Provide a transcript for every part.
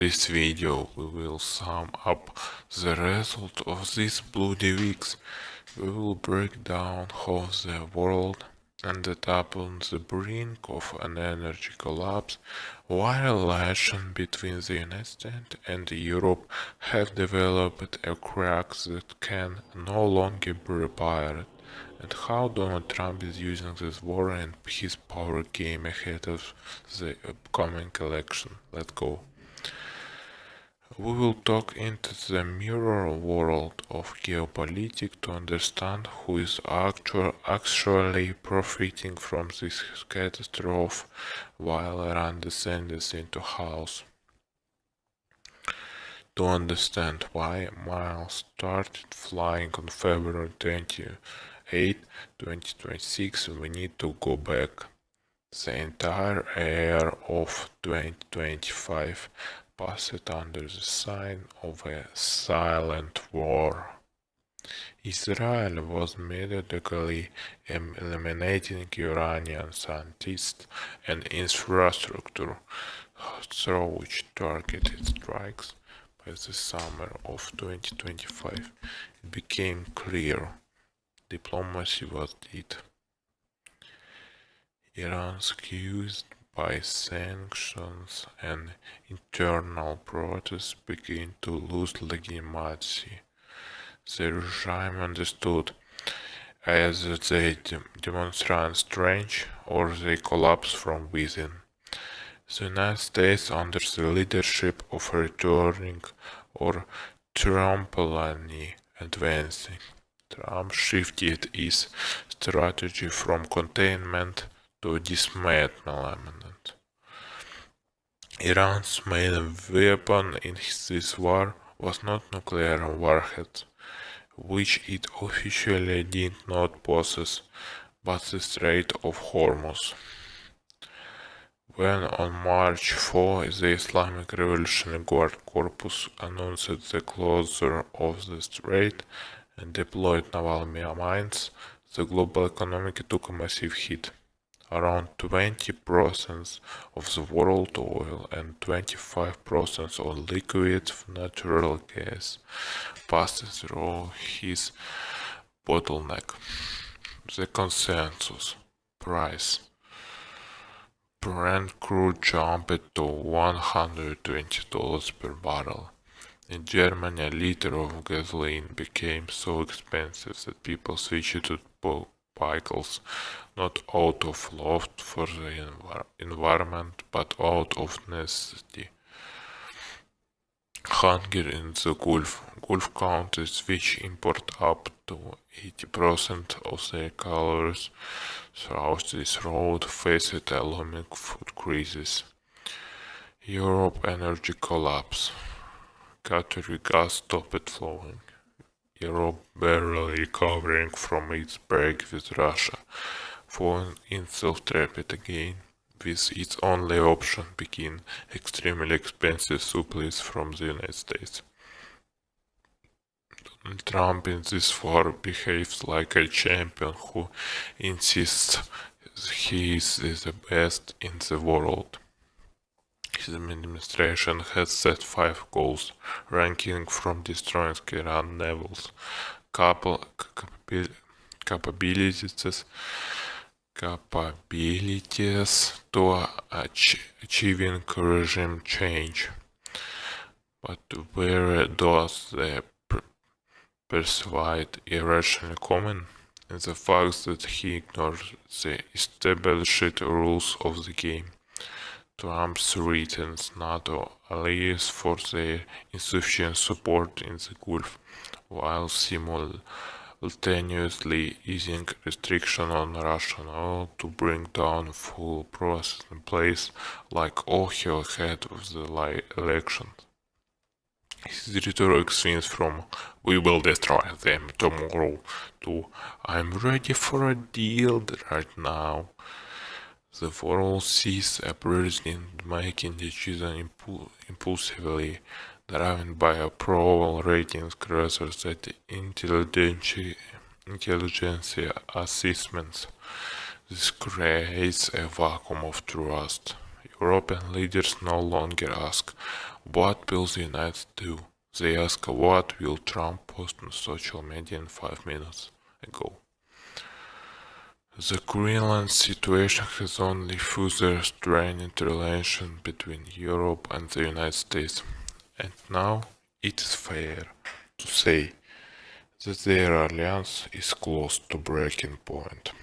This video we will sum up the result of these bloody weeks. We will break down how the world ended up on the brink of an energy collapse, why relations between the United States and Europe have developed a crack that can no longer be repaired, and how Donald Trump is using this war and his power game ahead of the upcoming election. Let's go. We will talk into the mirror world of geopolitics to understand who is actually profiting from this catastrophe while Iran descends into chaos. To understand why miles started flying on February 28, 2026, we need to go back. The entire year of 2025 passed under the sign of a silent war. Israel was methodically eliminating Iranian scientists and infrastructure through which targeted strikes. By the summer of 2025, it became clear diplomacy was dead. Iran, accused by sanctions and internal protests, began to lose legitimacy. The regime understood either they demonstrate strength or they collapse from within. The United States, under the leadership of returning or triumphantly advancing Trump, shifted its strategy from containment to dismantlement. Iran's main weapon in this war was not nuclear warheads, which it officially did not possess, but the Strait of Hormuz. When on March 4 the Islamic Revolutionary Guard Corps announced the closure of the strait and deployed naval mines, the global economy took a massive hit. Around 20% of the world oil and 25% of liquid natural gas passed through his bottleneck. The consensus price Brent crude jumped to $120 per barrel. In Germany, a liter of gasoline became so expensive that people switched to vehicles not out of love for the environment but out of necessity. Hunger in the Gulf countries, which import up to 80% of their calories throughout this road, faced a alarming food crisis. Europe energy collapse. Qatari gas stopped flowing. Europe barely recovering from its break with Russia, falling in self-trapped again, with its only option being extremely expensive supplies from the United States. Donald Trump in this war behaves like a champion who insists he is the best in the world. His administration has set 5 goals, ranking from destroying Iran navals, capabilities to achieving regime change. But where does the persuade irrationally common? In the fact that he ignores the established rules of the game. Trump threatens NATO allies for their insufficient support in the Gulf, while simultaneously easing restrictions on Russian oil to bring down full process in place like Ohio ahead of the election. His rhetoric swings from "we will destroy them tomorrow" to "I'm ready for a deal right now." The world sees a president making decisions impulsively, driven by approval ratings rather than intelligence assessments. This creates a vacuum of trust. European leaders no longer ask, what will the United States do? They ask, what will Trump post on social media in 5 minutes ago? The Greenland situation has only further strained relations between Europe and the United States, and now it is fair to say that their alliance is close to breaking point.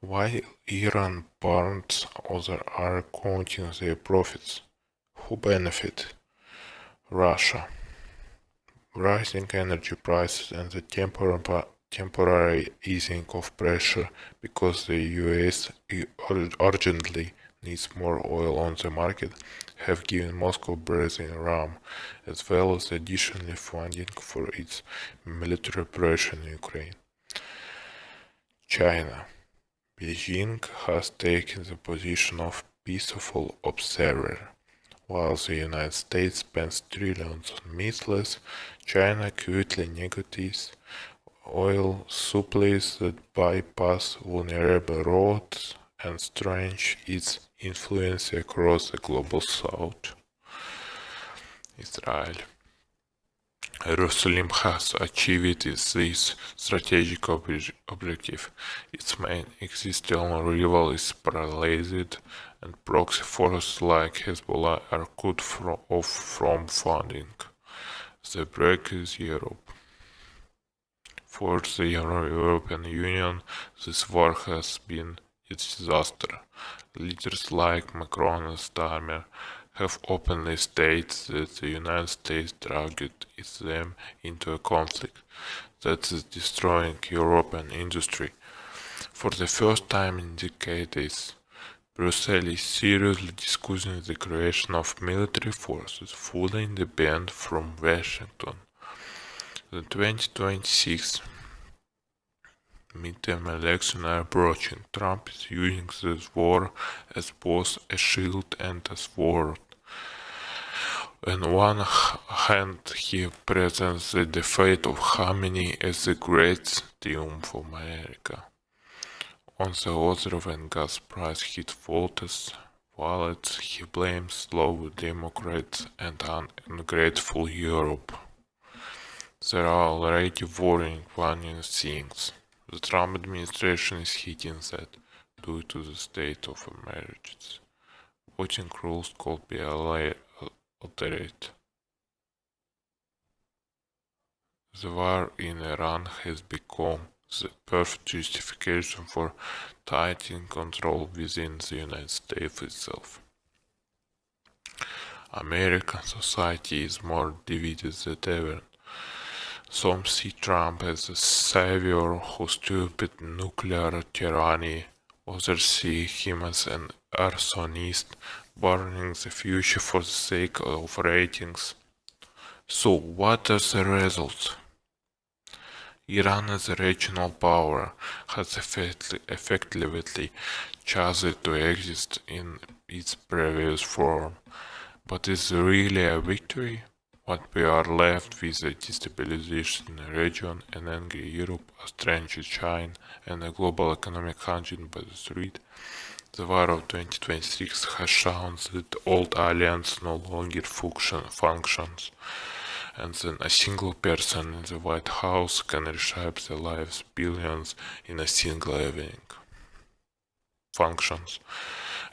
While Iran burns, others are counting their profits. Who benefit? Russia. Rising energy prices and the temporary easing of pressure because the US urgently needs more oil on the market have given Moscow breathing room, as well as additional funding for its military operation in Ukraine. China. Beijing has taken the position of peaceful observer. While the United States spends trillions on missiles, China quickly negotiates oil supplies that bypass vulnerable roads and stretch its influence across the global south. Israel. Jerusalem has achieved this strategic objective. Its main existing rival is paralyzed, and proxy forces like Hezbollah are cut off from funding. The break is Europe. For the European Union, this war has been a disaster. Leaders like Macron and Starmer have openly stated that the United States dragged them into a conflict that is destroying European industry. For the first time in decades, Brussels is seriously discussing the creation of military forces fully independent from Washington. The 2026 midterm elections are approaching. Trump is using this war as both a shield and a sword. On one hand, he presents the defeat of Khamenei as the great triumph of America. On the other, when gas price hit voters' wallets, he blames slow Democrats and ungrateful Europe. There are already warning things. The Trump administration is hitting that due to the state of emergency. Voting rules could be altered. The war in Iran has become the perfect justification for tightening control within the United States itself. American society is more divided than ever. Some see Trump as a savior who stopped nuclear tyranny. Others see him as an arsonist burning the future for the sake of ratings. So what are the results? Iran as a regional power has effectively chosen to exist in its previous form. But is it really a victory? What we are left with a destabilization in the region, an angry Europe, a strange China, and a global economic hunting by the street. The war of 2026 has shown that old alliance no longer functions, and then a single person in the White House can reshape the lives of billions in a single evening. Functions.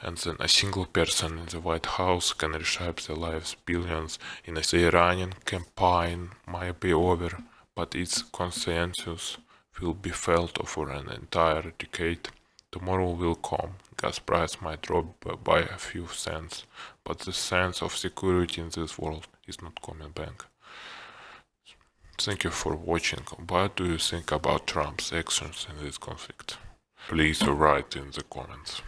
And then a single person in the White House can reshape the lives of billions in a the Iranian campaign might be over, but its consequences will be felt over an entire decade. Tomorrow will come. Gas price might drop by a few cents, but the sense of security in this world is not coming back. Thank you for watching. What do you think about Trump's actions in this conflict? Please write in the comments.